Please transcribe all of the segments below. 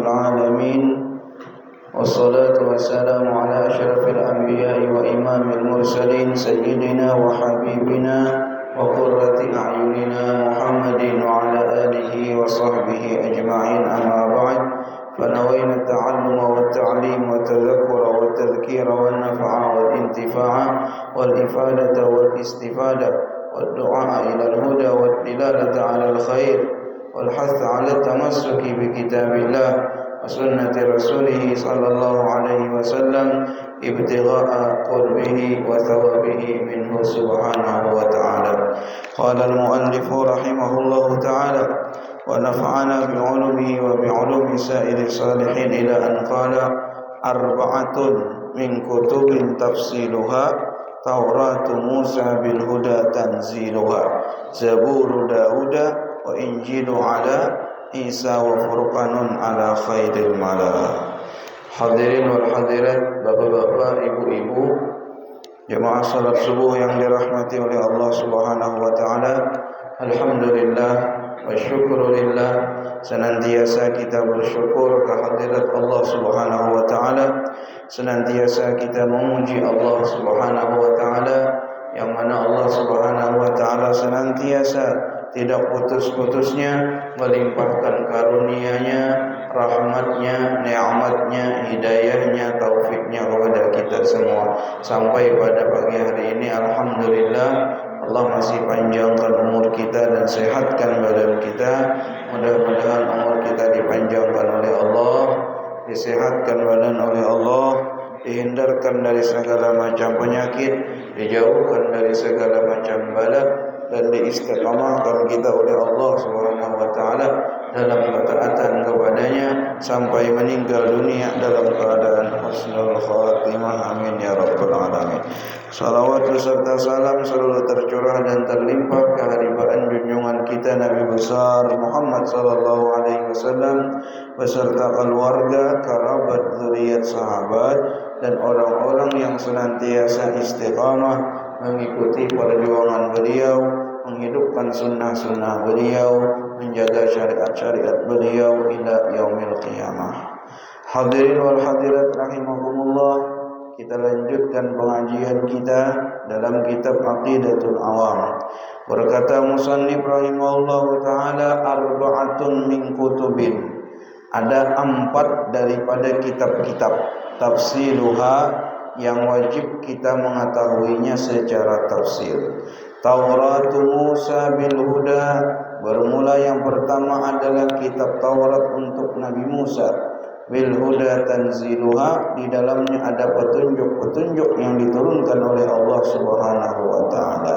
العالمين والصلاة والسلام على أشرف الأنبياء وإمام المرسلين سيدنا وحبيبنا وقرة أعيننا محمد وعلى آله وصحبه أجمعين أما بعد فنوينا التعلم والتعليم والتذكر والتذكير والنفع والانتفاع والإفادة والاستفادة والدعاء إلى الهدى والدلالة على الخير والحث على التمسك بكتاب الله وسنة رسوله صلى الله عليه وسلم ابتغاء قربه وثوابه منه سبحانه وتعالى. قال المؤلف رحمه الله تعالى: ونفعنا بعلومه وبعلوم سائر الصالحين إلى أن قال: أربعة من كتب تفصيلها توراة موسى بالهدى تنزيلها زبور داود وإنجيل على Isa wa furqanun ala khairil mala. Hadirin wal hadirat, bapak-bapak, ibu-ibu, jemaah salat subuh yang dirahmati oleh Allah Subhanahu wa taala. Alhamdulillah wa syukrulillah, senantiasa kita bersyukur kehadirat Allah Subhanahu wa taala, senantiasa kita memuji Allah Subhanahu wa taala, yang mana Allah Subhanahu wa taala senantiasa tidak putus-putusnya melimpahkan karunia-Nya, rahmat-Nya, nikmat-Nya, hidayah-Nya, taufiknya kepada kita semua. Sampai pada pagi hari ini alhamdulillah Allah masih panjangkan umur kita dan sehatkan badan kita. Mudah-mudahan umur kita dipanjangkan oleh Allah, disehatkan badan oleh Allah, dihindarkan dari segala macam penyakit, dijauhkan dari segala macam bala, dan diistiqamahkan kita oleh Allah Subhanahu wa taala dalam ketaatan kepadanya sampai meninggal dunia dalam keadaan husnul khatimah. Amin ya rabbal alamin. Salawat beserta salam selalu tercurah dan terlimpah keharibaan junjungan kita Nabi besar Muhammad sallallahu alaihi wasallam beserta keluarga, kerabat, zuriat, sahabat dan orang-orang yang senantiasa istiqamah mengikuti perjuangan beliau, menghidupkan sunnah-sunnah beliau, menjaga syariat-syariat beliau ila yaumil qiyamah. Hadirin wal hadirat rahimakumullah, kita lanjutkan pengajian kita dalam kitab Aqidatul Awam. Berkata musannif rahimahullah taala, arba'atun min kutubin, ada 4 daripada kitab-kitab tafsiluha yang wajib kita mengetahuinya secara tafsir. Taurat Musa bil huda, bermula yang pertama adalah kitab Taurat untuk Nabi Musa. Bil huda tanziluha, di dalamnya ada petunjuk-petunjuk yang diturunkan oleh Allah Subhanahu wa taala.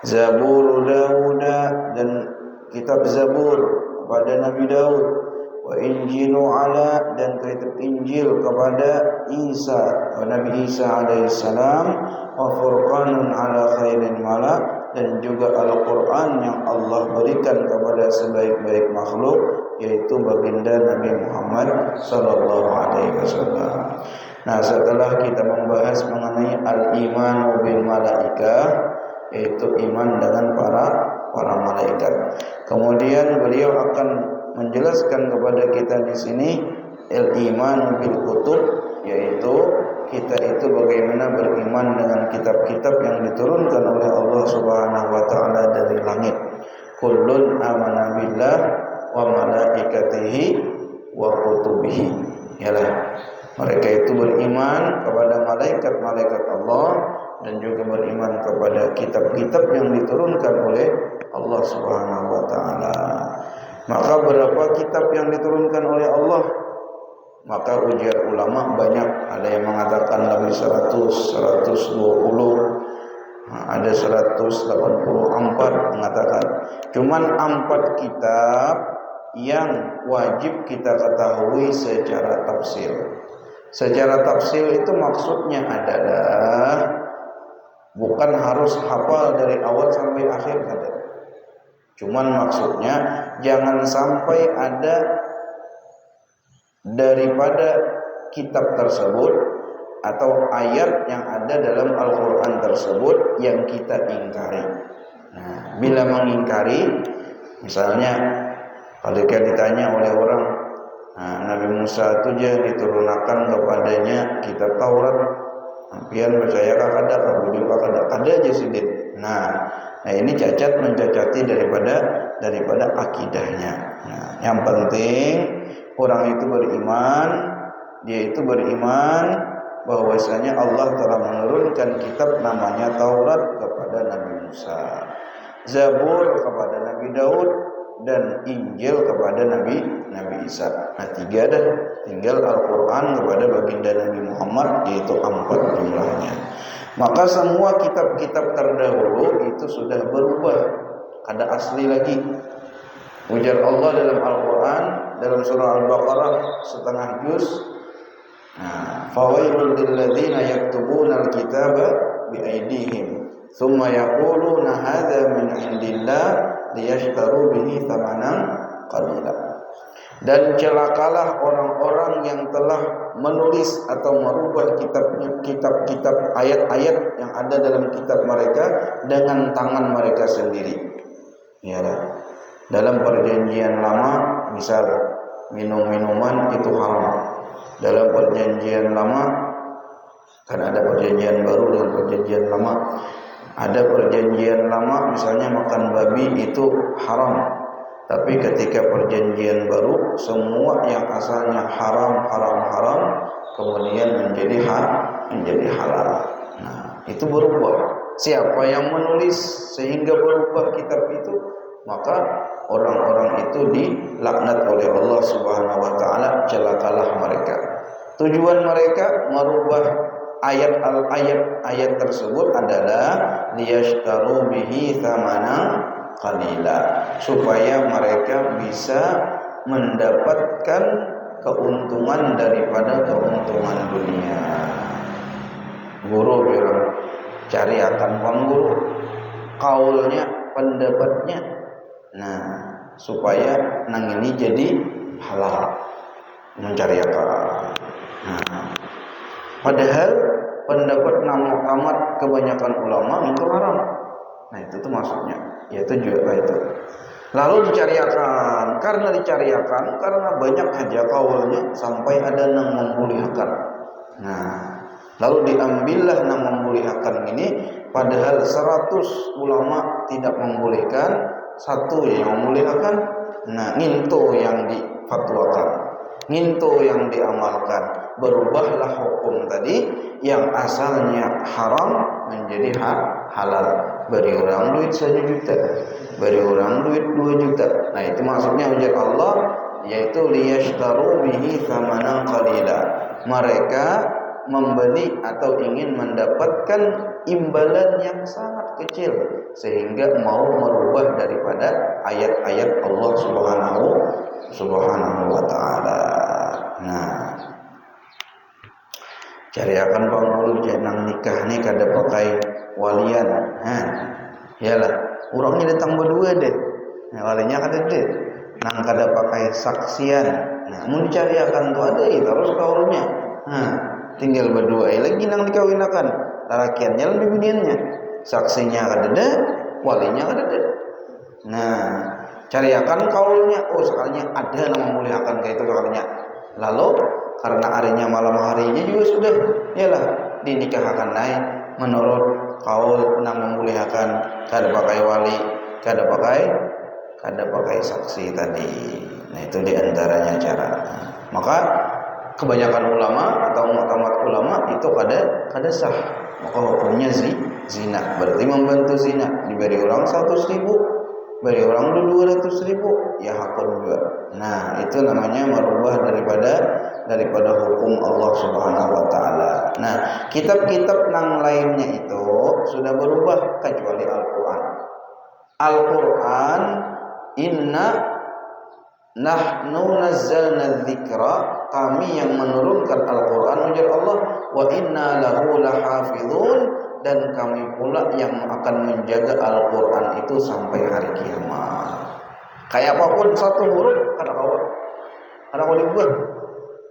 Zabur Daud, dan kitab Zabur kepada Nabi Daud. Wa Injilu ala, dan kitab Injil kepada Isa, Nabi Isa alaihissalam. Wa Furqanun ala khairin mala, dan juga Al-Quran yang Allah berikan kepada sebaik-baik makhluk, yaitu baginda Nabi Muhammad sallallahu alaihi wasallam. Nah, setelah kita membahas mengenai al-imanu bil malaikah, yaitu iman dengan para malaikat, kemudian beliau akan menjelaskan kepada kita di sini al-iman bil kutub, yaitu kita itu bagaimana beriman dengan kitab-kitab yang diturunkan oleh Allah Subhanahu wa taala dari langit. Kullun amana billah wa malaikatihi wa kutubihi. Yalah, mereka itu beriman kepada malaikat-malaikat Allah dan juga beriman kepada kitab-kitab yang diturunkan oleh Allah Subhanahu wa taala. Maka berapa kitab yang diturunkan oleh Allah? Maka ujian ulama banyak, ada yang mengatakan lebih 100, 120, ada 184 mengatakan. Cuman 4 kitab yang wajib kita ketahui secara tafsir. Secara tafsir itu maksudnya adalah bukan harus hafal dari awal sampai akhir, ada. Cuman maksudnya jangan sampai ada daripada kitab tersebut atau ayat yang ada dalam Al-Quran tersebut yang kita ingkari. Nah, bila mengingkari, misalnya kalau ditanya oleh orang, Nabi Musa itu dia diturunkan kepadanya kitab Taurat. Pian percaya kakada, kabudil kakada, ada aja sidin. Nah ini cacat mencacati daripada akidahnya. Nah, yang penting orang itu beriman, dia itu beriman bahwasanya Allah telah menurunkan kitab namanya Taurat kepada Nabi Musa, Zabur kepada Nabi Daud, dan Injil kepada Nabi Isa. Nah 3 dah, tinggal Al-Quran kepada baginda Nabi Muhammad, yaitu 4 jumlahnya. Maka semua kitab-kitab terdahulu itu sudah berubah, ada asli lagi. Ujar Allah dalam Al-Quran dalam surah Al-Baqarah setengah juz. Fawailul lil ladzina yaktubuna al-kitaba biaydihim thumma yaquluna hadza min indillah liyashtaru bihi thamanan qalila. Dan celakalah orang-orang yang telah menulis atau merubah kitab-kitab ayat-ayat yang ada dalam kitab mereka dengan tangan mereka sendiri. Ya, dalam perjanjian lama misal minum-minuman itu haram. Dalam perjanjian lama kan ada perjanjian baru dengan perjanjian lama. Ada perjanjian lama misalnya makan babi itu haram. Tapi ketika perjanjian baru semua yang asalnya haram kemudian menjadi halal. Nah, itu berubah. Siapa yang menulis sehingga berubah kitab itu, maka orang-orang itu dilaknat oleh Allah Subhanahu wa taala, celakalah mereka. Tujuan mereka merubah ayat tersebut adalah liyashtaru bihi thamanan qalila, supaya mereka bisa mendapatkan keuntungan daripada keuntungan dunia. Guru bilang cari akan pengguru, kaulnya, pendapatnya. Nah, supaya nang ini jadi halal, mencari akal. Nah, padahal pendapat tamat kebanyakan ulama itu haram. Nah, itu tuh maksudnya, yaitu juga itu. Lalu dicariakan, karena banyak aja kaulnya sampai ada yang membolehkan. Nah, lalu diambillah yang membolehkan ini, padahal 100 ulama tidak membolehkan, satu yang membolehkan. Nah, nginto yang difatwakan, nginto yang diamalkan. Berubahlah hukum tadi yang asalnya haram menjadi halal. Beri orang duit 1 juta, beri orang duit 2 juta. Nah, itu maksudnya ujar Allah, yaitu liyashtaru bihi thamanan qalila. Mereka membeli atau ingin mendapatkan imbalan yang sangat kecil sehingga mau merubah daripada ayat-ayat Allah Subhanahu wa taala. Nah, cari akan penghulu jenang nikah ni kada pakai walian. Yalah, orangnya datang berdua deh. Nah, walinya kada deh. Nang kada pakai saksian. Nah, mau dicari akan tu ada terus kaulnya. Tinggal berdua lagi nang dikawinakan. Larakiannya lebih biniannya. Saksinya kada ada, walinya kada ada. Nah, cari akan kaulnya. Oh, sekalinya ada nang memuliakan kayak itu sekalinya. Lalu karena harinya malam harinya juga sudah, yalah dinikahkan naik menurut kaul nang memuliakan, kada pakai wali, kada pakai saksi tadi. Nah, itu diantaranya cara. Maka kebanyakan ulama atau mu'tamad ulama itu kada sah. Maka hukumnya zina, berarti membantu zina. Diberi orang 100.000, beri orang 200.000, ya hakun juga. Nah, itu namanya merubah daripada hukum Allah Subhanahu wa taala. Nah, kitab-kitab yang lainnya itu sudah berubah kecuali Al-Qur'an. Al-Qur'an, inna nahnu nazzalna dzikra, kami yang menurunkan Al-Qur'an, ujar Allah, wa inna lahu lahafizun, dan kami pula yang akan menjaga Al-Qur'an itu sampai hari kiamat. Kayak apapun satu huruf kada kawa dibuat.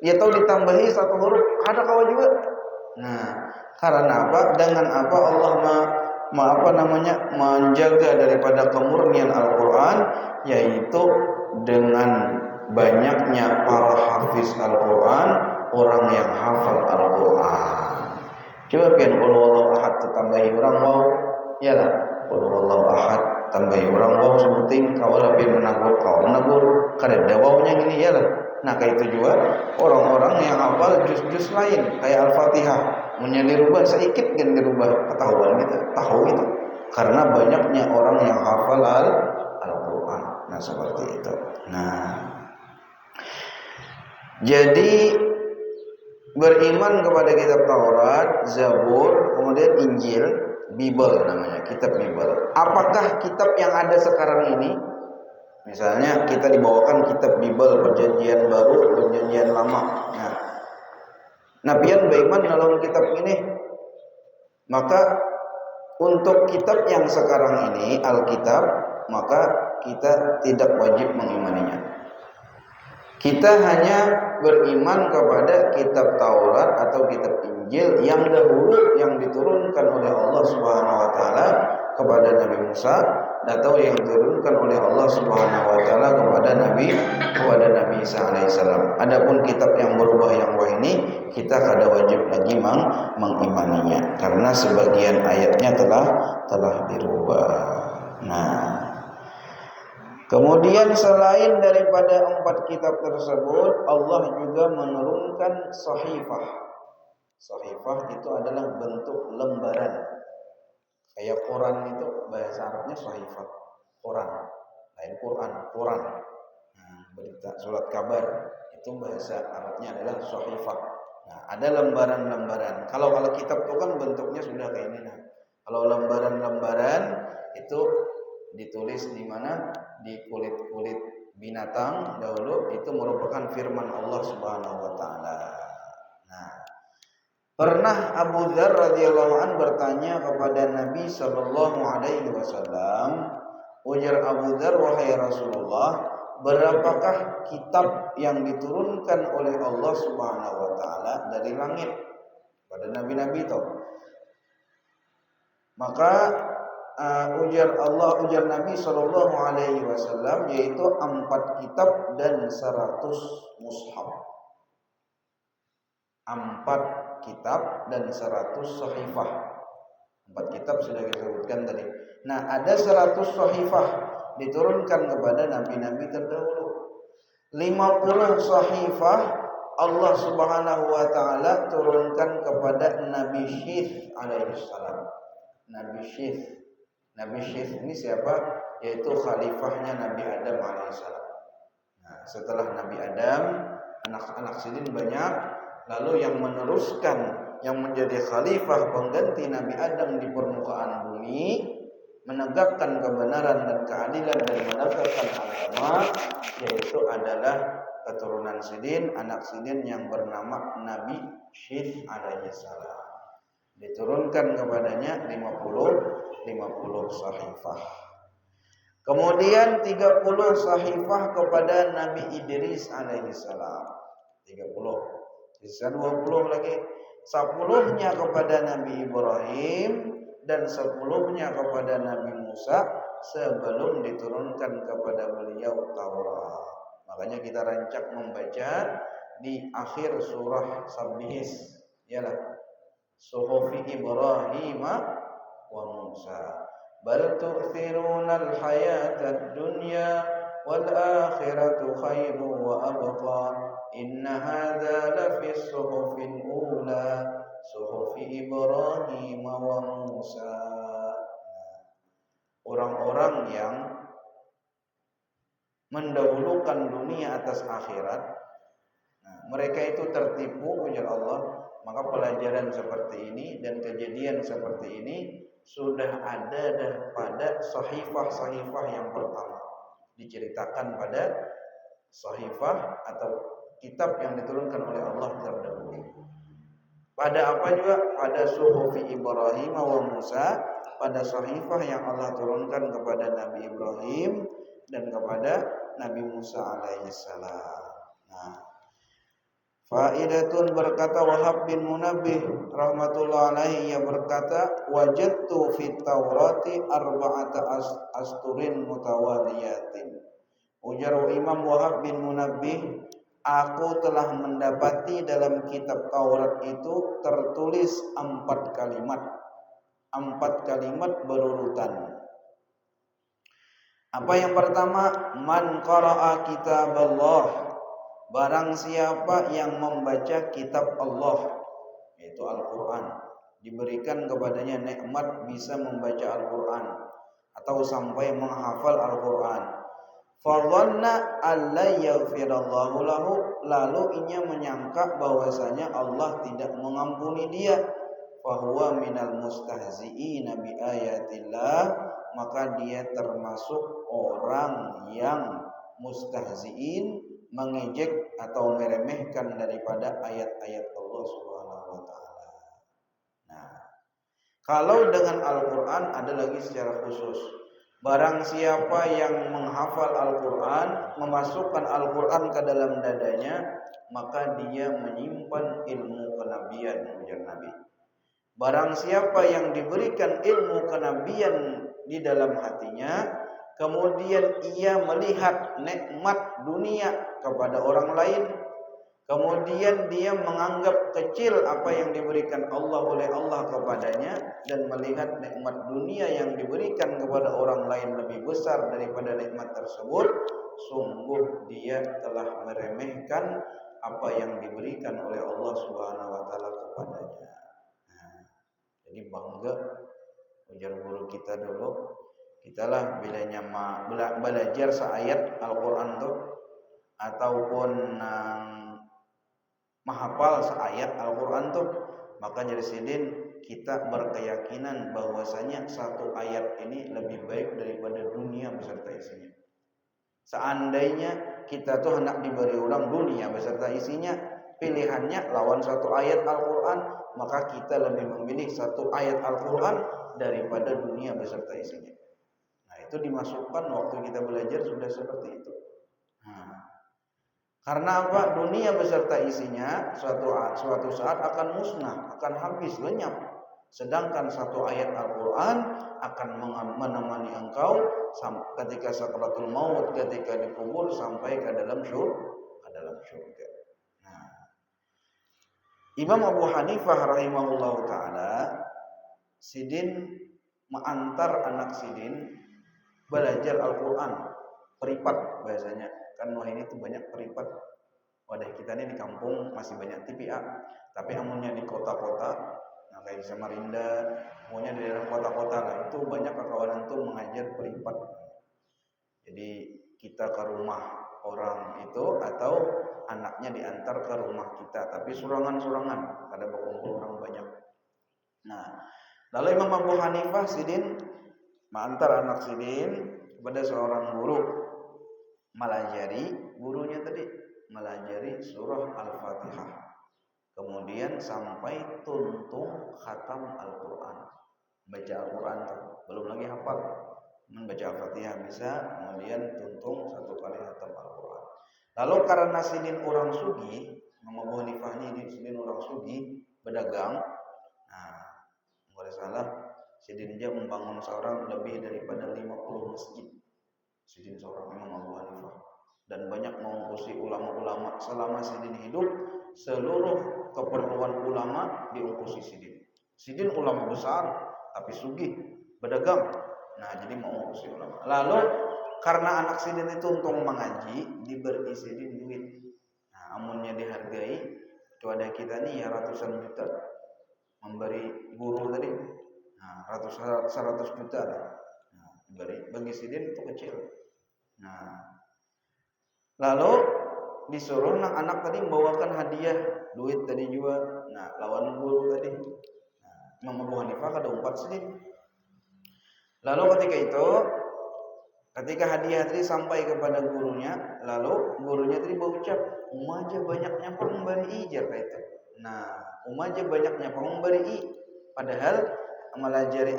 Dia tahu ditambahi satu huruf kada kawa juga. Nah, karena apa? Dengan apa Allah menjaga daripada kemurnian Al-Qur'an, yaitu dengan banyaknya para hafiz Al-Qur'an Al-Quran, orang yang hafal Al-Quran. Coba pian qul huwallahu ahad tambahi orang wow, iyalah qul huwallahu ahad tambahi orang wow sebuting kaula pian menagur karena wawnya gini iyalah. Nah kayak itu juga orang-orang yang hafal juz-juz lain kayak Al-Fatihah, menjadi dirubah sedikit kan dirubah ketahuan kita tahu itu karena banyaknya orang yang hafal Al-Quran. Nah seperti itu. Nah jadi beriman kepada kitab Taurat, Zabur, kemudian Injil, Bible namanya, kitab Bible. Apakah kitab yang ada sekarang ini? Misalnya kita dibawakan kitab Bible, perjanjian baru, perjanjian lama. Nah, pian beriman dalam kitab ini. Maka untuk kitab yang sekarang ini, Alkitab, maka kita tidak wajib mengimaninya. Kita hanya beriman kepada kitab Taurat atau kitab Injil yang dahulu yang diturunkan oleh Allah Subhanahu wa taala kepada Nabi Musa atau yang diturunkan oleh Allah Subhanahu wa taala kepada Nabi Isa alaihissalam. Adapun kitab yang berubah yang ini kita kada wajib lagi mengimaninya karena sebagian ayatnya telah dirubah. Nah, kemudian selain daripada 4 kitab tersebut, Allah juga menurunkan sahifah. Sahifah itu adalah bentuk lembaran. Kayak Quran itu bahasa Arabnya sahifah. Quran, lain Quran. Berita surat kabar itu bahasa Arabnya adalah sahifah. Nah, ada lembaran-lembaran. Kalau kitab itu kan bentuknya sudah kayak ini. Nah, kalau lembaran-lembaran itu ditulis di mana? Di kulit-kulit binatang dahulu, itu merupakan firman Allah Subhanahu wa taala. Nah, pernah Abu Dzar radhiyallahu an bertanya kepada Nabi sallallahu alaihi wasallam, ujar Abu Dzar, wahai Rasulullah, berapakah kitab yang diturunkan oleh Allah Subhanahu wa taala dari langit pada nabi-nabi itu? Maka ujar Nabi sallallahu alaihi wasallam, yaitu 4 kitab dan 100 mushaf. 4 kitab dan 100 sahifah. 4 kitab sudah kita sebutkan tadi. Nah, ada 100 sahifah diturunkan kepada nabi-nabi terdahulu. 50 sahifah Allah Subhanahu wa taala turunkan kepada Nabi Syith alaihissalam. Nabi Syith ini siapa? Yaitu khalifahnya Nabi Adam alaihissalam. Nah, setelah Nabi Adam, anak-anak sidin banyak, lalu yang meneruskan, yang menjadi khalifah pengganti Nabi Adam di permukaan bumi, menegakkan kebenaran dan keadilan dan menegakkan agama, yaitu adalah keturunan sidin, anak sidin yang bernama Nabi Syith alaihissalam. Diturunkan kepadanya 50 sahifah. Kemudian 30 sahifah kepada Nabi Idris alaihissalam. 30. Sisa 20 lagi. 10-nya kepada Nabi Ibrahim dan 10-nya kepada Nabi Musa sebelum diturunkan kepada beliau Taurat. Makanya kita rancak membaca di akhir surah Sabbihis, ialah Suhufi Ibrahim wa Musa. Bal tu'thiruna al-hayata ad-dunya wal akhiratu khairu wa abqa. Inna hadza lafi suhufil ula suhufi Ibrahim wa Musa. Orang-orang yang mendahulukan dunia atas akhirat, nah, mereka itu tertipu ujar Allah. Maka pelajaran seperti ini dan kejadian seperti ini sudah ada pada sahifah-sahifah yang pertama, diceritakan pada sahifah atau kitab yang diturunkan oleh Allah terdahulu. Pada apa juga? Pada suhufi Ibrahim wa Musa, pada sahifah yang Allah turunkan kepada Nabi Ibrahim dan kepada Nabi Musa alaihissalam. Nah, faidatun, berkata Wahab bin Munabbih rahmatullah alaihi, ia berkata, wajadtu fit Taurati arba'ata asturin mutawaliyatin. Ujar Imam Wahab bin Munabbih, Aku telah mendapati dalam kitab Taurat itu tertulis 4 kalimat. 4 kalimat berurutan. Apa yang pertama? Man qara'a kitab Allah. Barang siapa yang membaca kitab Allah, yaitu Al-Quran, diberikan kepadanya nikmat bisa membaca Al-Quran atau sampai menghafal Al-Quran. Fadhanna alla yaghfirallahu lahu, lalu ia menyangka bahwasanya Allah tidak mengampuni dia. Fahuwa minal mustahzi'ina bi ayatillah, maka dia termasuk orang yang mustahzi'in, mengejek atau meremehkan daripada ayat-ayat Allah Subhanahu wa taala. Nah, kalau dengan Al-Qur'an ada lagi secara khusus. Barang siapa yang menghafal Al-Qur'an, memasukkan Al-Qur'an ke dalam dadanya, maka dia menyimpan ilmu kenabian, ujar Nabi. Barang siapa yang diberikan ilmu kenabian di dalam hatinya, kemudian ia melihat nikmat dunia kepada orang lain, kemudian dia menganggap kecil apa yang diberikan Allah oleh Allah kepadanya, dan melihat nikmat dunia yang diberikan kepada orang lain lebih besar daripada nikmat tersebut, sungguh dia telah meremehkan apa yang diberikan oleh Allah Subhanahu wa taala kepadanya. Jadi bangga, ujar guru kita dulu, kitalah bilanya belajar seayat Al-Quran tuh ataupun menghafal seayat Al-Quran tuh, maka jadi sidin kita berkeyakinan bahwasanya satu ayat ini lebih baik daripada dunia beserta isinya. Seandainya kita tuh hendak diberi ulang dunia beserta isinya, pilihannya lawan satu ayat Al-Quran, maka kita lebih memilih satu ayat Al-Quran daripada dunia beserta isinya. Nah, itu dimasukkan waktu kita belajar sudah seperti itu. Karena apa? Dunia beserta isinya suatu saat akan musnah, akan habis, lenyap. Sedangkan satu ayat Al-Quran akan menemani engkau ketika sakaratul maut, ketika dikubur, sampai ke dalam syurga. Imam Abu Hanifah rahimahullah ta'ala, sidin mengantar anak sidin belajar Al-Quran, peripat bahasanya. Kan wah ini tuh banyak peripat. Wadah kita ini di kampung masih banyak TPA, tapi amunnya di kota-kota, nah kayak di Samarinda, pokoknya di daerah kota-kota lah, itu banyak kawan tuh mengajar peripat. Jadi kita ke rumah orang itu atau anaknya diantar ke rumah kita, tapi surangan-surangan, ada berkumpul orang banyak. Nah, lalu Imam Abu Hanifah sidin mengantar anak sidin kepada seorang guru, gurunya tadi melajari surah Al-Fatihah, kemudian sampai tuntung khatam Al-Quran, baca Al-Quran belum lagi hafal, membaca Al-Fatihah bisa, kemudian tuntung 1 kali khatam Al-Quran. Lalu karena sidin orang sugi, Imam Abu Hanifah ini sidin orang sugi, pedagang. Nah, boleh salah, sidin dia membangun seorang lebih daripada 50 masjid. Sidin seorang Imam Abu Hanifah, dan banyak mengungkusi ulama-ulama selama sidin hidup. Seluruh keperluan ulama diungkusi sidin. Sidin ulama besar, tapi sugih, pedagang. Nah, jadi mengungkusi ulama. Lalu karena anak sidin itu untung mengaji, diberi sidin duit. Nah, amunnya dihargai, itu ada kita nih ya ratusan juta memberi guru tadi. Nah, 100 juta lah. Nah, bagi sidin itu kecil. Nah, lalu disuruh anak tadi membawakan hadiah, duit tadi juga. Nah, lawan guru tadi. Nah, Imam Abu Hanifah kada umpat sidin. Lalu ketika hadiah tadi sampai kepada gurunya, lalu gurunya tadi berucap, umaja banyaknya pemberi ijar itu. Nah, umaja banyaknya pemberi, padahal melajari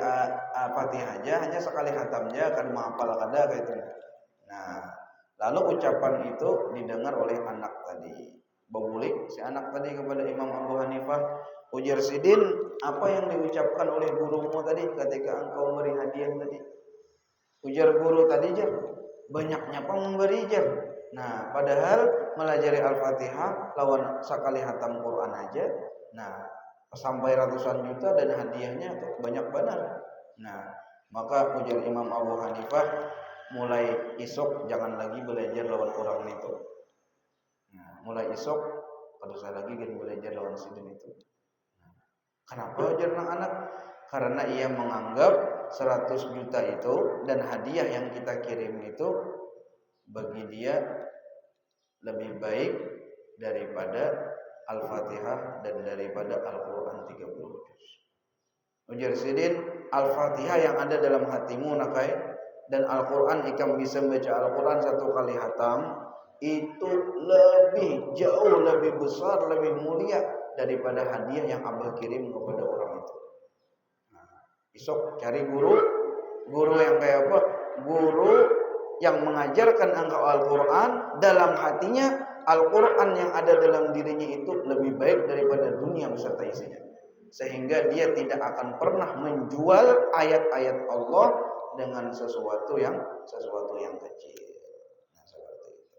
Fatihah aja hanya sekali khatamnya akan menghafal kada itu. Nah, lalu ucapan itu didengar oleh anak tadi. Bebulik si anak tadi kepada Imam Abu Hanifah, ujar sidin, apa yang diucapkan oleh gurumu tadi ketika engkau memberi hadiah tadi? Ujar guru tadi, jar, banyaknya pemberi jar. Nah, padahal melajari Al-Fatihah lawan sakali hatam Quran aja. Nah, sampai ratusan juta dan hadiahnya banyak benar. Nah, maka ujar Imam Abu Hanifah, mulai isok jangan lagi belajar lawan orang itu. Nah, mulai isok kalau saya lagi kan belajar lawan sidin itu. Nah, kenapa ujar anak-anak? Karena ia menganggap 100 juta itu dan hadiah yang kita kirim itu bagi dia lebih baik daripada Al-Fatihah dan daripada Al-Quran 30 juz. Ujar sidin, Al-Fatihah yang ada dalam hatimu nakai dan Al-Quran ikam bisa membaca Al-Quran 1 kali hatam itu lebih jauh, lebih besar, lebih mulia daripada hadiah yang abah kirim kepada orang itu. Nah, besok cari guru yang kayak apa? Guru yang mengajarkan engkau Al-Quran, dalam hatinya Al-Quran yang ada dalam dirinya itu lebih baik daripada dunia beserta isinya, sehingga dia tidak akan pernah menjual ayat-ayat Allah dengan sesuatu yang kecil. Nah, seperti itu.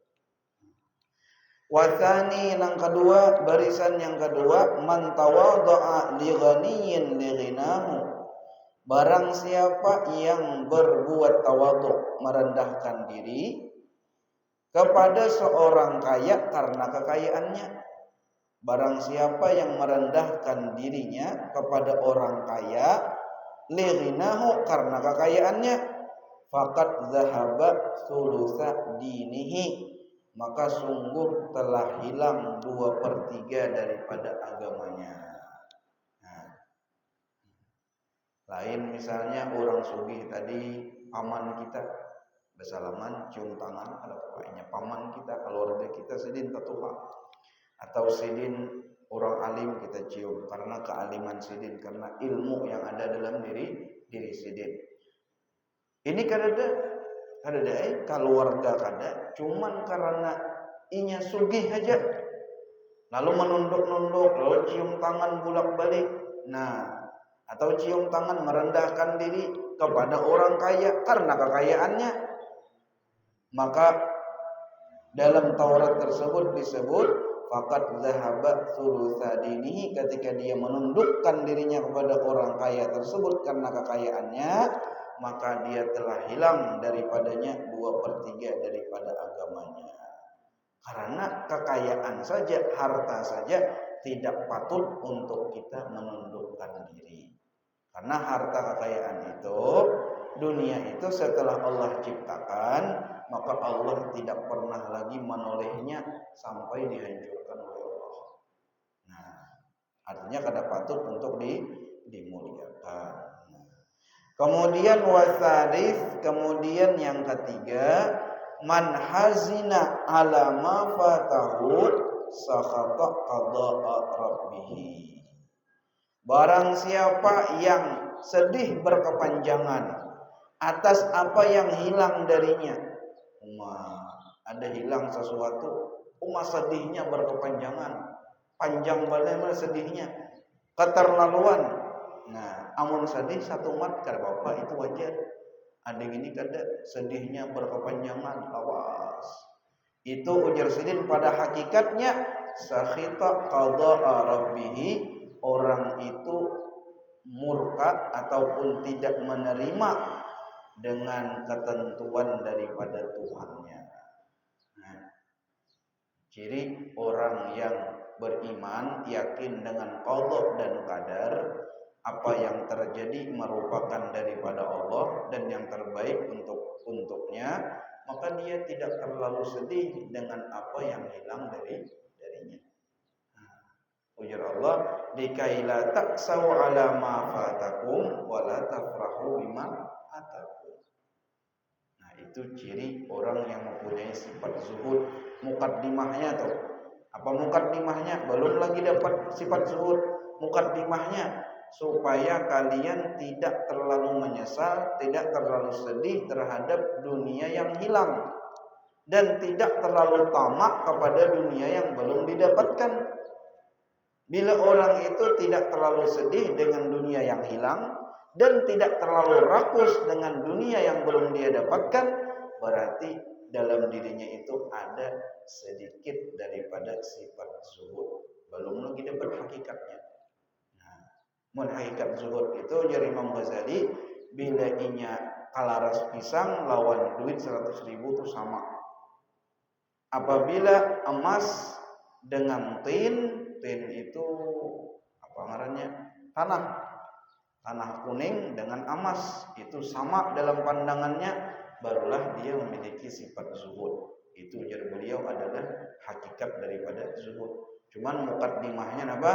Wathani yang kedua, barisan yang kedua, man tawadha'a li ghaniyyin li ghinahu. Barang siapa yang berbuat tawadhu, merendahkan diri kepada seorang kaya karena kekayaannya. Barang siapa yang merendahkan dirinya kepada orang kaya li ghinahu karena kekayaannya, faqad dzahaba thulutsa dinihi, maka sungguh telah hilang 2/3 daripada agamanya. Nah, lain misalnya orang sugih tadi, paman kita bersalaman, cium tangan, ada pokoknya paman kita, keluarga kita sidin tatuha, atau sidin orang alim kita cium karena kealiman sidin, karena ilmu yang ada dalam diri sidin. Ini kadada keluarga kada, cuman karena inya sugih aja, lalu menunduk-nunduk, lalu cium tangan bolak-balik. Nah, atau cium tangan merendahkan diri kepada orang kaya karena kekayaannya, maka dalam Taurat tersebut disebut faqad dzahaba thulutsa dinihi, ketika dia menundukkan dirinya kepada orang kaya tersebut karena kekayaannya, maka dia telah hilang daripadanya 2/3 daripada agamanya. Karena kekayaan saja, harta saja tidak patut untuk kita menundukkan diri. Karena harta kekayaan itu, dunia itu setelah Allah ciptakan, maka Allah tidak pernah lagi menolehnya sampai dihancurkan oleh Allah. Nah, artinya kada patut untuk dimuliakan. Kemudian wasadis, kemudian yang ketiga, man hazina ala ma fatahu sakhata qada'a rabbih. Barang siapa yang sedih berkepanjangan atas apa yang hilang darinya, ada hilang sesuatu, sedihnya berkepanjangan, panjang banget sedihnya, keterlaluan. Nah, amun sedih satu mat kada apa-apa, itu wajar. Ada gini kada sedihnya berkepanjangan, awas. Itu ujar sidin pada hakikatnya sakhita qada'a rabbih, orang itu murka ataupun tidak menerima dengan ketentuan daripada Tuhannya. Nah, ciri orang yang beriman yakin dengan qada dan qadar, apa yang terjadi merupakan daripada Allah dan yang terbaik untuknya, maka dia tidak terlalu sedih dengan apa yang hilang darinya. Ujar Allah, dikaila taksau ala ma fatakum wa la tafrahu bima atakum. Nah, itu ciri orang yang mempunyai sifat zuhud. Mukaddimahnya tuh. Apa mukaddimahnya? Belum lagi dapat sifat zuhud. Mukaddimahnya supaya kalian tidak terlalu menyesal, tidak terlalu sedih terhadap dunia yang hilang, dan tidak terlalu tamak kepada dunia yang belum didapatkan. Bila orang itu tidak terlalu sedih dengan dunia yang hilang dan tidak terlalu rakus dengan dunia yang belum dia dapatkan, berarti dalam dirinya itu ada sedikit daripada sifat zuhud, belum lagi dapat hakikatnya. Nah, mun hakikat zuhud itu jadi Imam Ghazali, bila inya kalaras pisang lawan duit 100.000 itu sama. Apabila emas dengan tin itu apa ngarannya? Tanah kuning dengan emas itu sama dalam pandangannya, barulah dia memiliki sifat zuhud. Itu ujar beliau adalah hakikat daripada zuhud. Cuman mukaddimahnya apa?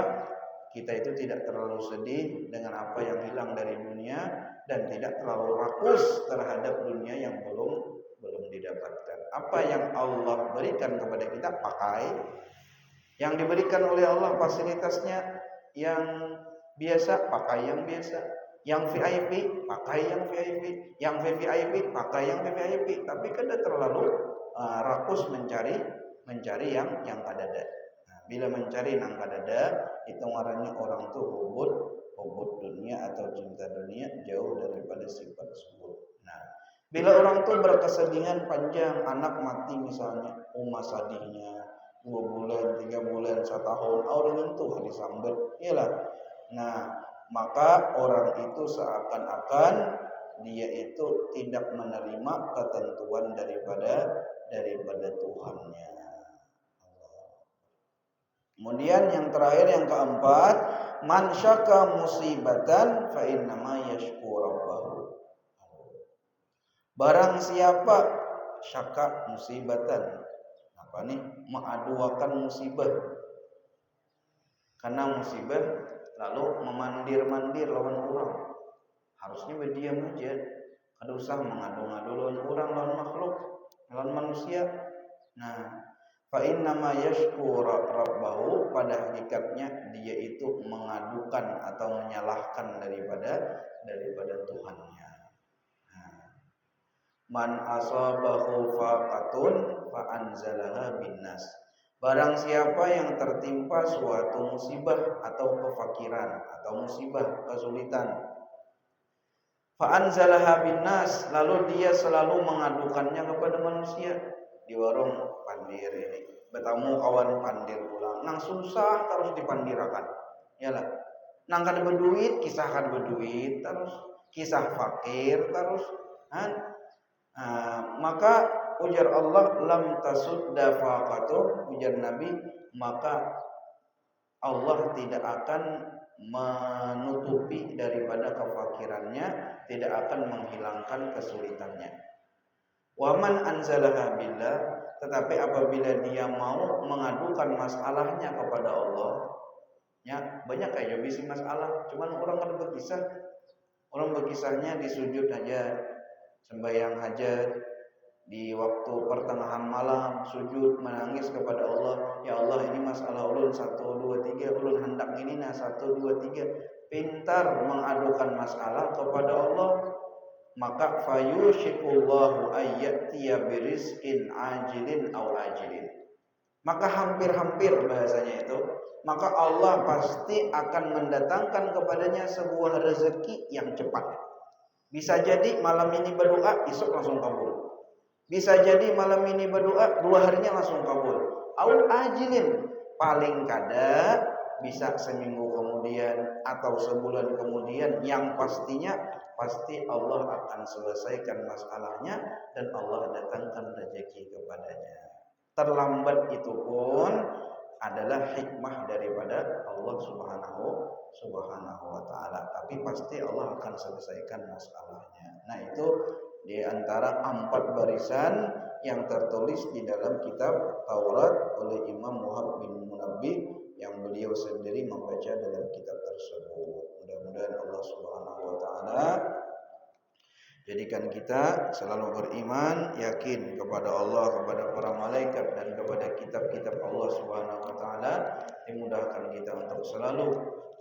Kita itu tidak terlalu sedih dengan apa yang hilang dari dunia dan tidak terlalu rakus terhadap dunia yang belum didapatkan. Apa yang Allah berikan kepada kita pakai. Yang diberikan oleh Allah fasilitasnya yang biasa, pakai yang biasa. Yang VIP, pakai yang VIP. Yang VVIP, pakai yang VVIP. Tapi kada terlalu rakus mencari yang kadada. Nah, bila mencari yang kadada, itu ngarannya orang tuh hubud dunia atau cinta dunia jauh daripada sifat zuhud. Nah, bila orang tuh berkesedihan panjang, anak mati misalnya, sadihnya 2 bulan, 3 bulan, 1 tahun, orang itu disambut, iyalah. Nah, maka orang itu seakan-akan dia itu tidak menerima ketentuan daripada Tuhannya. Kemudian yang terakhir, yang keempat, man syaka musibatan fa innama yashku rabbahu. Barang siapa syaka musibatan, apa nih, mengaduakan musibah, karena musibah lalu memandir-mandir lawan orang, harusnya berdiam aja, kada usah mengadu-ngadu lawan orang, lawan makhluk, lawan manusia. Nah, fa innama yashku rabbahu, pada hakikatnya dia itu mengadukan atau menyalahkan daripada Tuhannya. Man asabahu faqatun fa anzalaha binnas. Barang siapa yang tertimpa suatu musibah atau kefakiran atau musibah kesulitan, fa anzalaha binnas, lalu dia selalu mengadukannya kepada manusia. Di warung pandir ini, bertemu kawan pandir pulang, nang susah terus dipandirakan. Yalah. Nang kada berduit, kisahkan berduit terus, kisah fakir terus. Maka ujar Allah, lam tasudda faqatu, ujar Nabi, maka Allah tidak akan menutupi daripada kefakirannya, tidak akan menghilangkan kesulitannya. Waman anzalaha billah, tetapi apabila dia mau mengadukan masalahnya kepada Allah, ya banyak kayak bisi masalah, cuman orang kan berkisah, orang berkisahnya di sujud aja, sembahyang hajat, di waktu pertengahan malam sujud menangis kepada Allah, ya Allah ini masalah ulun 1 2 3, ulun hendak ini 1 2 3, pintar mengadukan masalah kepada Allah, maka fayushikullahu ayyatiya birizqin ajilin aw ajilin, maka hampir-hampir bahasanya itu, maka Allah pasti akan mendatangkan kepadanya sebuah rezeki yang cepat. Bisa jadi malam ini berdoa, esok langsung kabul. Bisa jadi malam ini berdoa, 2 harinya langsung kabul. Aul ajilin, paling kada bisa seminggu kemudian atau sebulan kemudian, yang pastinya pasti Allah akan selesaikan masalahnya dan Allah datangkan rezeki kepadanya. Terlambat itu pun adalah hikmah daripada Allah Subhanahu wa ta'ala, tapi pasti Allah akan selesaikan masalahnya. Nah, itu di antara 4 barisan yang tertulis di dalam kitab Taurat oleh Imam Wahab bin Munabbih, yang beliau sendiri membaca dalam kitab tersebut. Mudah-mudahan Allah Subhanahu wa ta'ala jadikan kita selalu beriman, yakin kepada Allah, kepada para malaikat, dan kepada kitab-kitab Allah Subhanahu wa ta'ala. Dimudahkan kita untuk selalu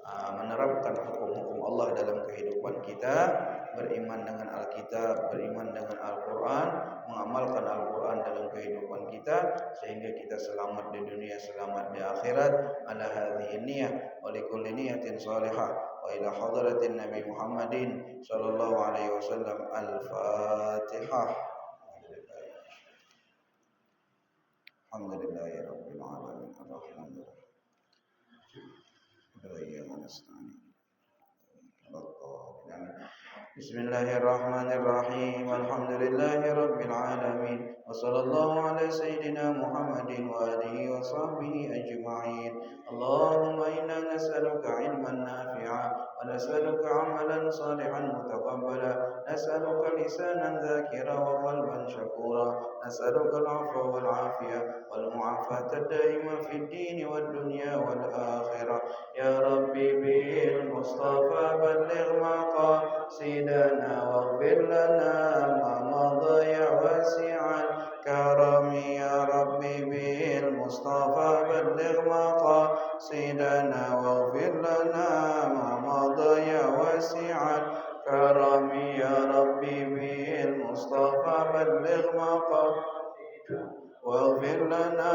menerapkan hukum-hukum Allah dalam kehidupan kita, beriman dengan Alkitab, beriman dengan Al-Quran, mengamalkan Al-Quran dalam kehidupan kita, sehingga kita selamat di dunia, selamat di akhirat. Ala hadhihi niyah wa likulli niyatin salihah wa ila hadratin Nabi Muhammadin sallallahu alaihi wasallam. Al-Fatihah. Alhamdulillahi rabbil alamin arrahmanir rahim wa nasta'in. Bismillahirrahmanirrahim. Alhamdulillahi rabbil alamin. Wa sallallahu ala sayyidina Muhammadin wa alihi wa sahbihi ajma'in. Allahumma inna nas'aluka ilman nafi'a wa nas'aluka amalan salihan mutaqabbala. Nas'aluka lisanan dhakira wa qalban shakura. Nas'aluka al-'afwa wal 'afiyah wal mu'afata ad-daima fid din wad dunya wal akhirah. Ya Rabbi bil Mustafa balligh maqasidana waghfir lana ma madha ya wasi'al karami. Ya Rabbi bil Mustafa balligh maqasidana waghfir lana ma madha ya wasi'al karami. Ya Rabbi bil Mustafa balligh maqasidana واغفر لنا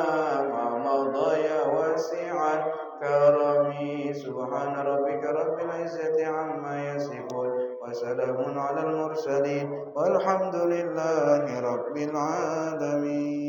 ما مضى يا واسع الكرم. سبحان ربك رب العزة عما يصفون وسلام على المرسلين والحمد لله رب العالمين.